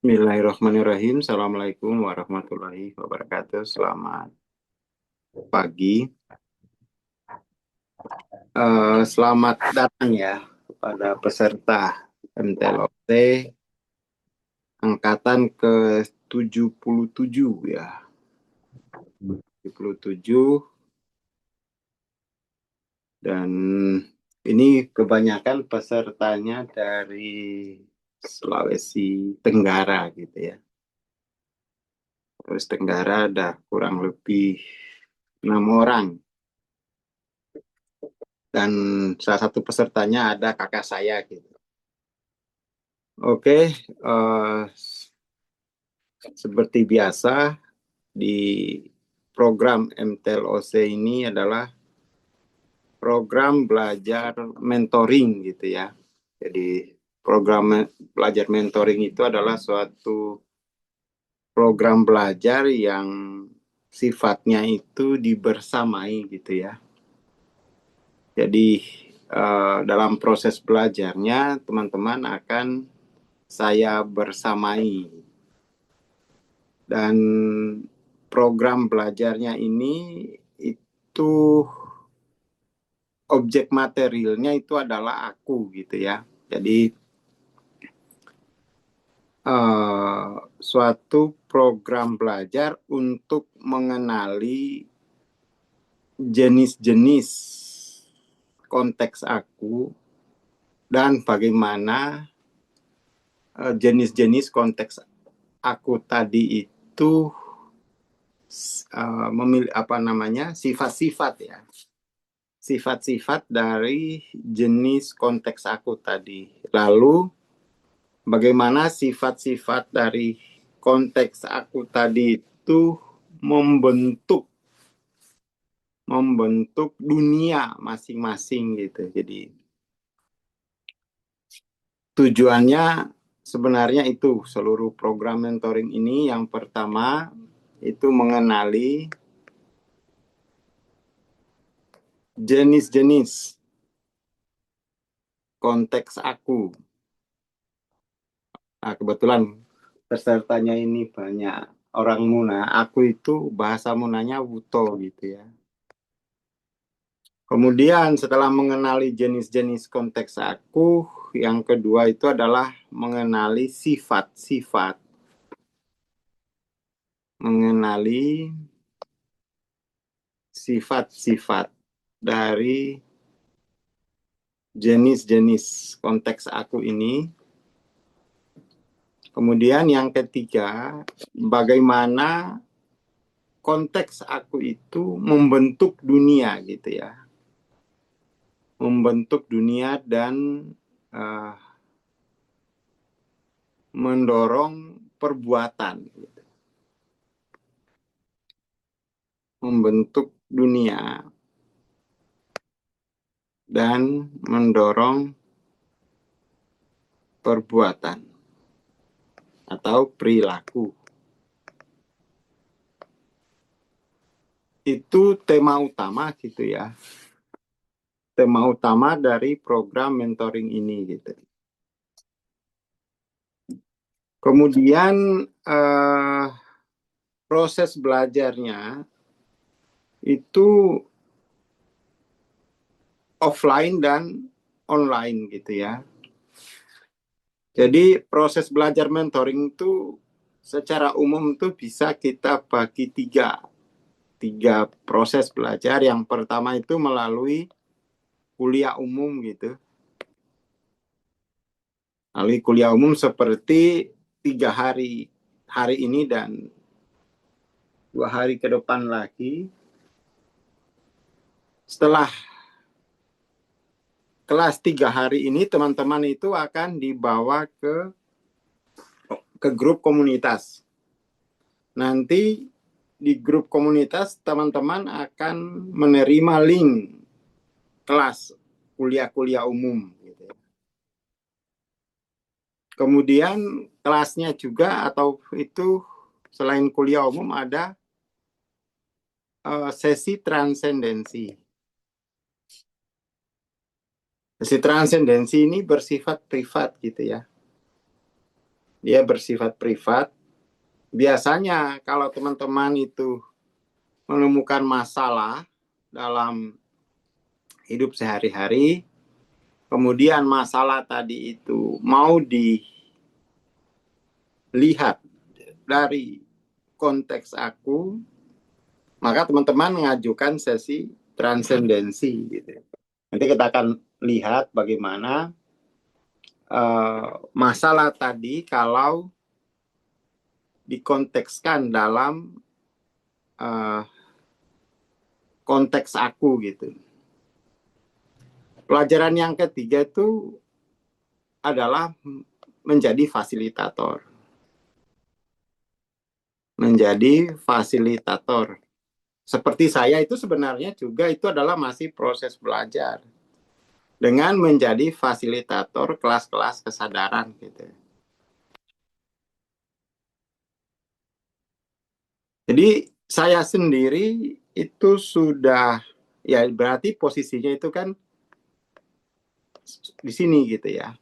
Bismillahirrahmanirrahim. Assalamualaikum warahmatullahi wabarakatuh. Selamat pagi. Selamat datang ya kepada peserta MTLOT angkatan ke-77 ya. 77 dan ini kebanyakan pesertanya dari Sulawesi Tenggara gitu ya. Sulawesi Tenggara ada kurang lebih 6 orang. Dan salah satu pesertanya ada kakak saya gitu. Oke, seperti biasa di program MTLOC ini adalah program belajar mentoring gitu ya. Jadi program belajar mentoring itu adalah suatu program belajar yang sifatnya itu dibersamai gitu ya. Jadi dalam proses belajarnya teman-teman akan saya bersamai. Dan program belajarnya ini itu objek materialnya itu adalah aku gitu ya. Jadi suatu program belajar untuk mengenali jenis-jenis konteks aku dan bagaimana jenis-jenis konteks aku tadi itu memilih apa namanya sifat-sifat ya, sifat-sifat dari jenis konteks aku tadi. Lalu bagaimana sifat-sifat dari konteks aku tadi itu membentuk dunia masing-masing gitu. Jadi tujuannya sebenarnya itu seluruh program mentoring ini yang pertama itu mengenali jenis-jenis konteks aku. Nah, kebetulan pesertanya ini banyak orang Muna. Aku itu bahasa Munanya Wuto gitu ya. Kemudian setelah mengenali jenis-jenis konteks aku, yang kedua itu adalah mengenali sifat-sifat. Mengenali sifat-sifat dari jenis-jenis konteks aku ini. Kemudian yang ketiga, bagaimana konteks aku itu membentuk dunia gitu ya. Membentuk dunia dan uh, mendorong perbuatan. Gitu. Membentuk dunia dan mendorong perbuatan atau perilaku. Itu tema utama gitu ya. Tema utama dari program mentoring ini gitu. Kemudian proses belajarnya itu offline dan online gitu ya. Jadi proses belajar mentoring itu secara umum tuh bisa kita bagi tiga proses belajar. Yang pertama itu melalui kuliah umum gitu. Melalui kuliah umum seperti 3 hari ini dan 2 hari ke depan lagi. Setelah kelas 3 hari ini teman-teman itu akan dibawa ke grup komunitas. Nanti di grup komunitas teman-teman akan menerima link kelas kuliah-kuliah umum. Gitu. Kemudian kelasnya juga atau itu selain kuliah umum ada sesi transendensi. Sesi transendensi ini bersifat privat gitu ya. dia bersifat privat. Biasanya kalau teman-teman itu menemukan masalah dalam hidup sehari-hari, kemudian masalah tadi itu mau dilihat dari konteks aku, maka teman-teman mengajukan sesi transendensi gitu. Nanti kita akan lihat bagaimana masalah tadi kalau dikontekskan dalam konteks aku gitu. Pelajaran yang ketiga itu adalah menjadi fasilitator. Menjadi fasilitator. Seperti saya itu sebenarnya juga itu adalah masih proses belajar. Dengan menjadi fasilitator kelas-kelas kesadaran gitu. Jadi saya sendiri itu sudah, ya berarti posisinya itu kan di sini gitu ya.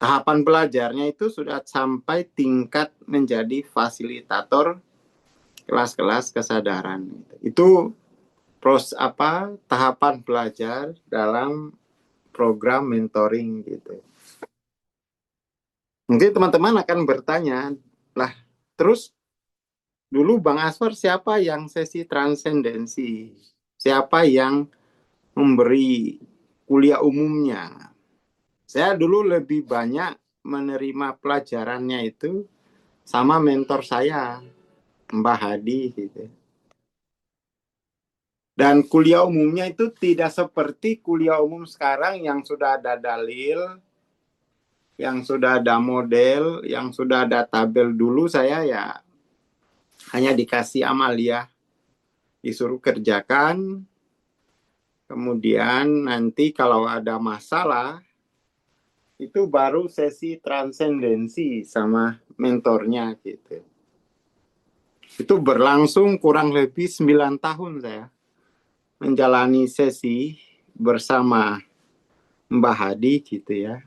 Tahapan belajarnya itu sudah sampai tingkat menjadi fasilitator kelas-kelas kesadaran. Itu tahapan belajar dalam program mentoring gitu. Mungkin teman-teman akan bertanya, lah terus dulu Bang Aswar siapa yang sesi transendensi? Siapa yang memberi kuliah umumnya? Saya dulu lebih banyak menerima pelajarannya itu sama mentor saya, Mbah Hadi gitu. Dan kuliah umumnya itu tidak seperti kuliah umum sekarang yang sudah ada dalil, yang sudah ada model, yang sudah ada tabel. Dulu saya ya hanya dikasih amalia, disuruh kerjakan, kemudian nanti kalau ada masalah, itu baru sesi transendensi sama mentornya gitu. Itu berlangsung kurang lebih 9 tahun saya menjalani sesi bersama Mbah Hadi gitu ya.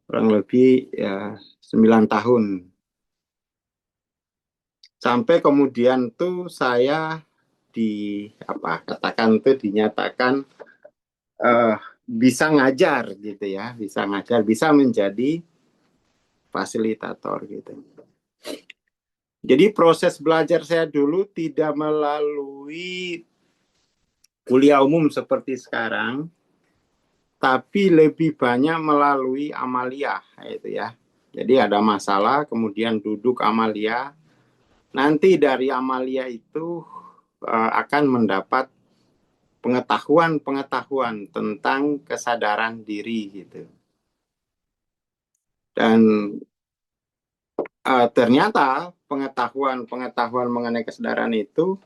Kurang lebih ya 9 tahun. Sampai kemudian tuh saya katakan tuh dinyatakan uh, bisa ngajar gitu ya, bisa ngajar, bisa menjadi fasilitator gitu. Jadi proses belajar saya dulu tidak melalui kuliah umum seperti sekarang, tapi lebih banyak melalui amalia itu ya. Jadi ada masalah, kemudian duduk amalia. Nanti dari amalia itu akan mendapat pengetahuan tentang kesadaran diri gitu. Dan ternyata pengetahuan mengenai kesadaran itu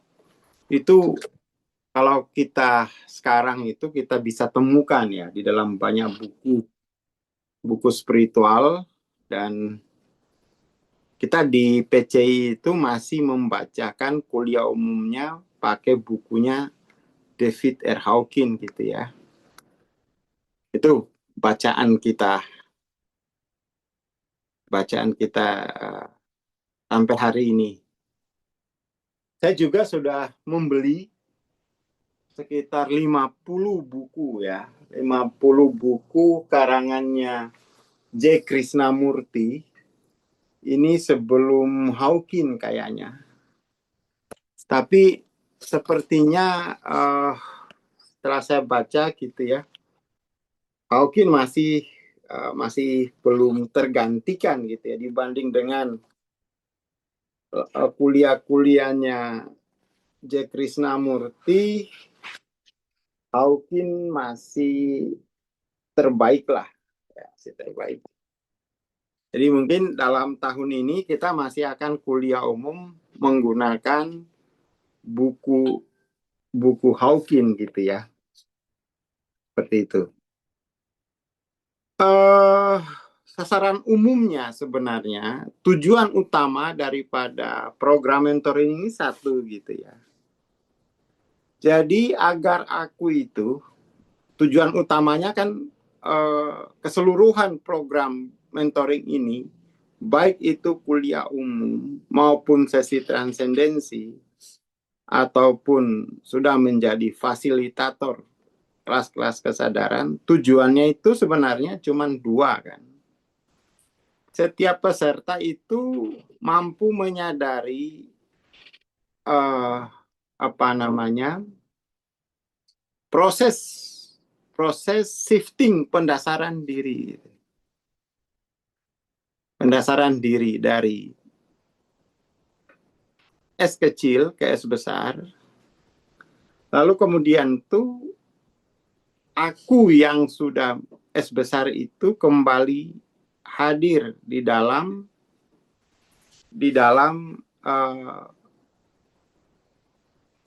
kalau kita sekarang itu kita bisa temukan ya di dalam banyak buku spiritual, dan kita di PCI itu masih membacakan kuliah umumnya pakai bukunya David R. Hawkins gitu ya. Itu bacaan kita sampai hari ini. Saya juga sudah membeli sekitar 50 buku ya. 50 buku karangannya J. Krishnamurti. Ini sebelum Hawkins kayaknya. Tapi sepertinya setelah saya baca gitu ya, Hawkins masih belum tergantikan gitu ya dibanding dengan kuliah-kuliahnya J. Krishnamurti. Hawkins masih terbaik lah, ya, masih terbaik. Jadi mungkin dalam tahun ini kita masih akan kuliah umum menggunakan buku Hawkins gitu ya, seperti itu. Sasaran umumnya sebenarnya tujuan utama daripada program mentoring ini satu gitu ya. Jadi agar aku itu tujuan utamanya kan keseluruhan program mentoring ini, baik itu kuliah umum maupun sesi transendensi, ataupun sudah menjadi fasilitator kelas-kelas kesadaran, tujuannya itu sebenarnya cuma dua kan. Setiap peserta itu mampu menyadari apa namanya proses shifting pendasaran diri dari S kecil ke S besar. Lalu kemudian tuh aku yang sudah S besar itu kembali hadir di dalam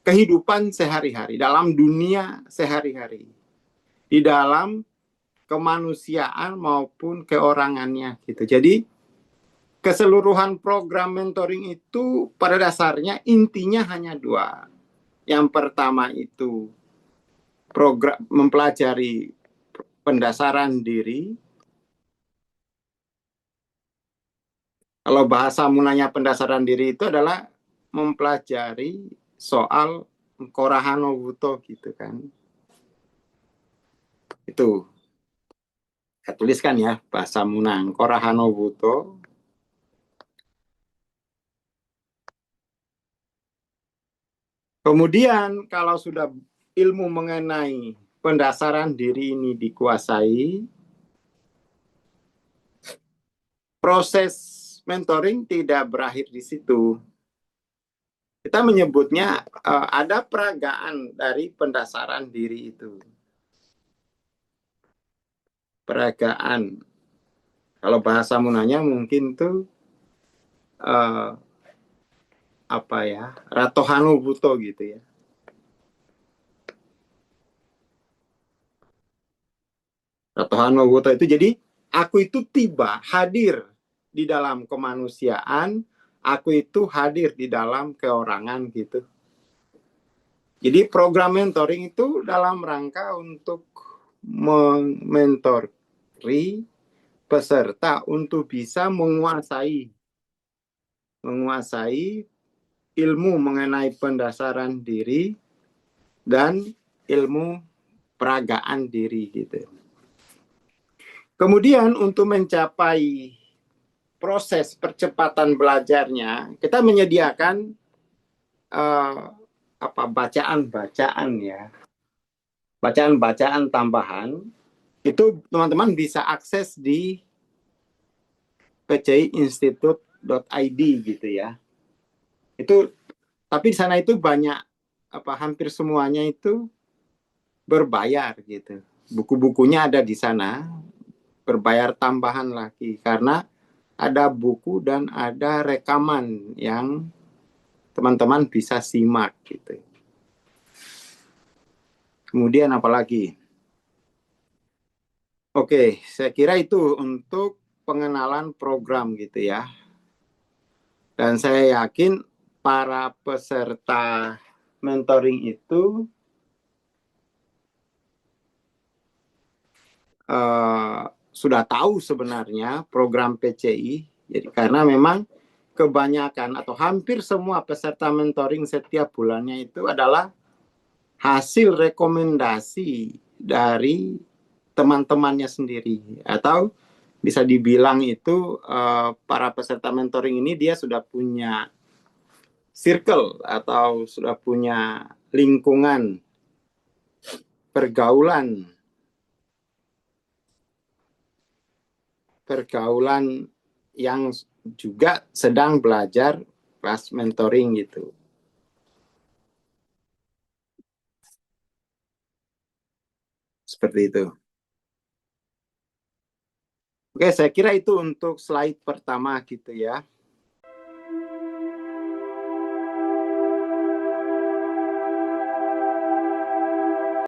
kehidupan sehari-hari, dalam dunia sehari-hari, di dalam kemanusiaan maupun keorangannya gitu. Jadi keseluruhan program mentoring itu pada dasarnya intinya hanya dua. Yang pertama itu program mempelajari pendasaran diri. Kalau bahasa munanya pendasaran diri itu adalah mempelajari soal Korahano Buto gitu kan. Itu saya tuliskan ya bahasa Munang Korahano Buto. Kemudian kalau sudah ilmu mengenai pendasaran diri ini dikuasai, proses mentoring tidak berakhir di situ. Kita menyebutnya ada peragaan dari pendasaran diri itu. Peragaan. Kalau bahasa munanya mungkin tuh apa ya, Ratohano Buto gitu ya. Ratohano Buto itu jadi aku itu tiba hadir di dalam kemanusiaan, aku itu hadir di dalam keorangan gitu. Jadi program mentoring itu dalam rangka untuk menmentori peserta untuk bisa menguasai ilmu mengenai pendasaran diri dan ilmu peragaan diri gitu. Kemudian untuk mencapai proses percepatan belajarnya, kita menyediakan bacaan-bacaan ya, bacaan-bacaan tambahan. Itu teman-teman bisa akses di pciinstitute.id gitu ya. Itu tapi di sana itu banyak hampir semuanya itu berbayar gitu. Buku-bukunya ada di sana, berbayar tambahan lagi karena ada buku dan ada rekaman yang teman-teman bisa simak gitu. Kemudian apalagi? Oke, saya kira itu untuk pengenalan program gitu ya. Dan saya yakin para peserta mentoring itu sudah tahu sebenarnya program PCI. Jadi karena memang kebanyakan atau hampir semua peserta mentoring setiap bulannya itu adalah hasil rekomendasi dari teman-temannya sendiri, atau bisa dibilang itu para peserta mentoring ini dia sudah punya circle atau sudah punya lingkungan pergaulan yang juga sedang belajar kelas mentoring gitu. Seperti itu. Oke, saya kira itu untuk slide pertama gitu ya.